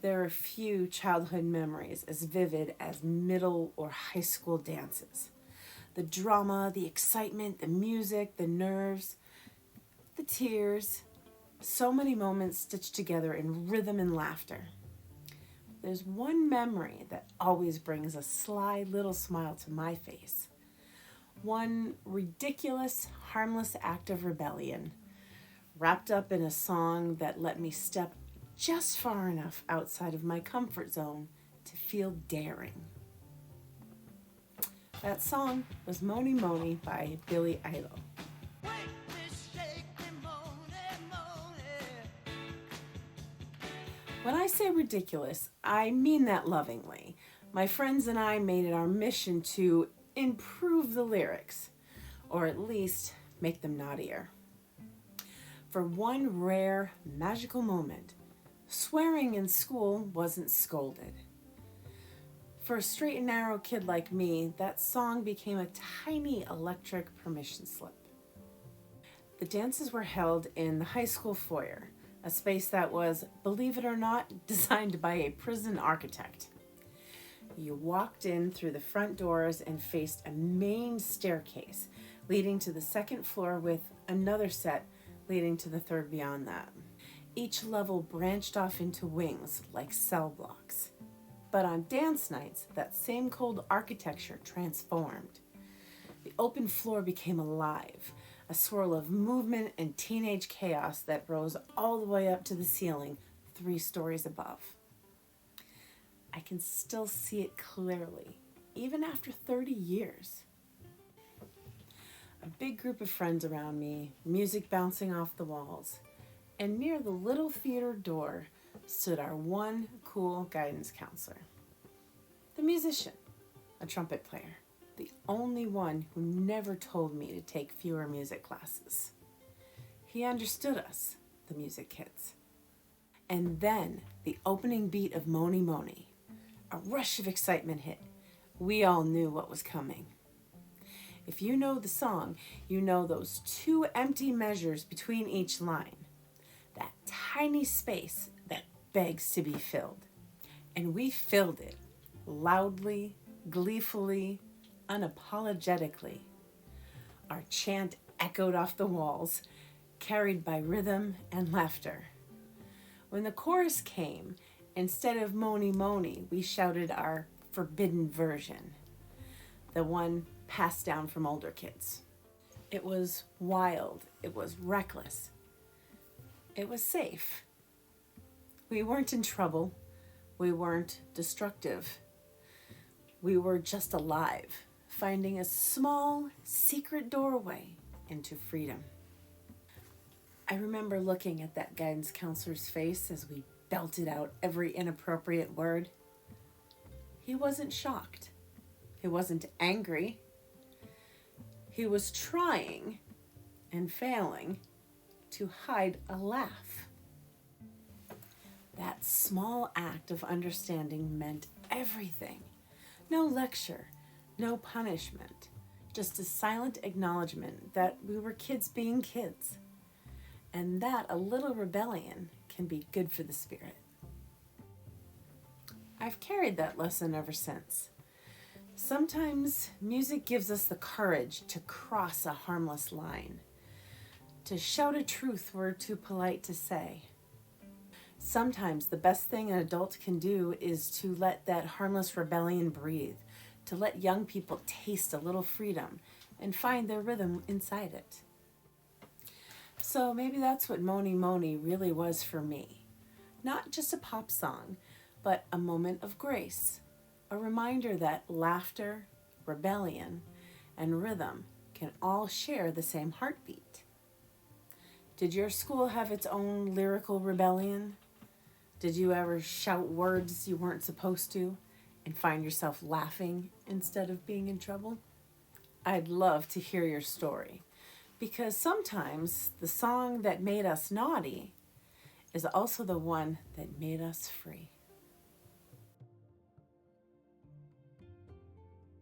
There are few childhood memories as vivid as middle or high school dances. The drama, the excitement, the music, the nerves, the tears, so many moments stitched together in rhythm and laughter. There's one memory that always brings a sly little smile to my face. One ridiculous, harmless act of rebellion, wrapped up in a song that let me step just far enough outside of my comfort zone to feel daring. That song was Mony Mony by Billy Idol. When I say ridiculous, I mean that lovingly. My friends and I made it our mission to improve the lyrics, or at least make them naughtier. For one rare, magical moment, swearing in school wasn't scolded. For a straight and narrow kid like me, that song became a tiny electric permission slip. The dances were held in the high school foyer, a space that was, believe it or not, designed by a prison architect. You walked in through the front doors and faced a main staircase leading to the second floor with another set leading to the third beyond that. Each level branched off into wings like cell blocks. But on dance nights, that same cold architecture transformed. The open floor became alive, a swirl of movement and teenage chaos that rose all the way up to the ceiling 3 stories above. I can still see it clearly, even after 30 years. A big group of friends around me, music bouncing off the walls, and near the little theater door stood our one cool guidance counselor. The musician, a trumpet player, the only one who never told me to take fewer music classes. He understood us, the music kids. And then the opening beat of Mony Mony. A rush of excitement hit. We all knew what was coming. If you know the song, you know those 2 empty measures between each line. That tiny space that begs to be filled. And we filled it, loudly, gleefully, unapologetically. Our chant echoed off the walls, carried by rhythm and laughter. When the chorus came, instead of Mony Mony, we shouted our forbidden version, the one passed down from older kids. It was wild, it was reckless, it was safe. We weren't in trouble, we weren't destructive. We were just alive, finding a small, secret doorway into freedom. I remember looking at that guidance counselor's face as we belted out every inappropriate word. He wasn't shocked. He wasn't angry. He was trying and failing to hide a laugh. That small act of understanding meant everything. No lecture, no punishment, just a silent acknowledgement that we were kids being kids, and that a little rebellion can be good for the spirit. I've carried that lesson ever since. Sometimes music gives us the courage to cross a harmless line, to shout a truth we're too polite to say. Sometimes the best thing an adult can do is to let that harmless rebellion breathe, to let young people taste a little freedom and find their rhythm inside it. So maybe that's what Mony Mony really was for me. Not just a pop song, but a moment of grace, a reminder that laughter, rebellion, and rhythm can all share the same heartbeat. Did your school have its own lyrical rebellion? Did you ever shout words you weren't supposed to and find yourself laughing instead of being in trouble? I'd love to hear your story, because sometimes the song that made us naughty is also the one that made us free.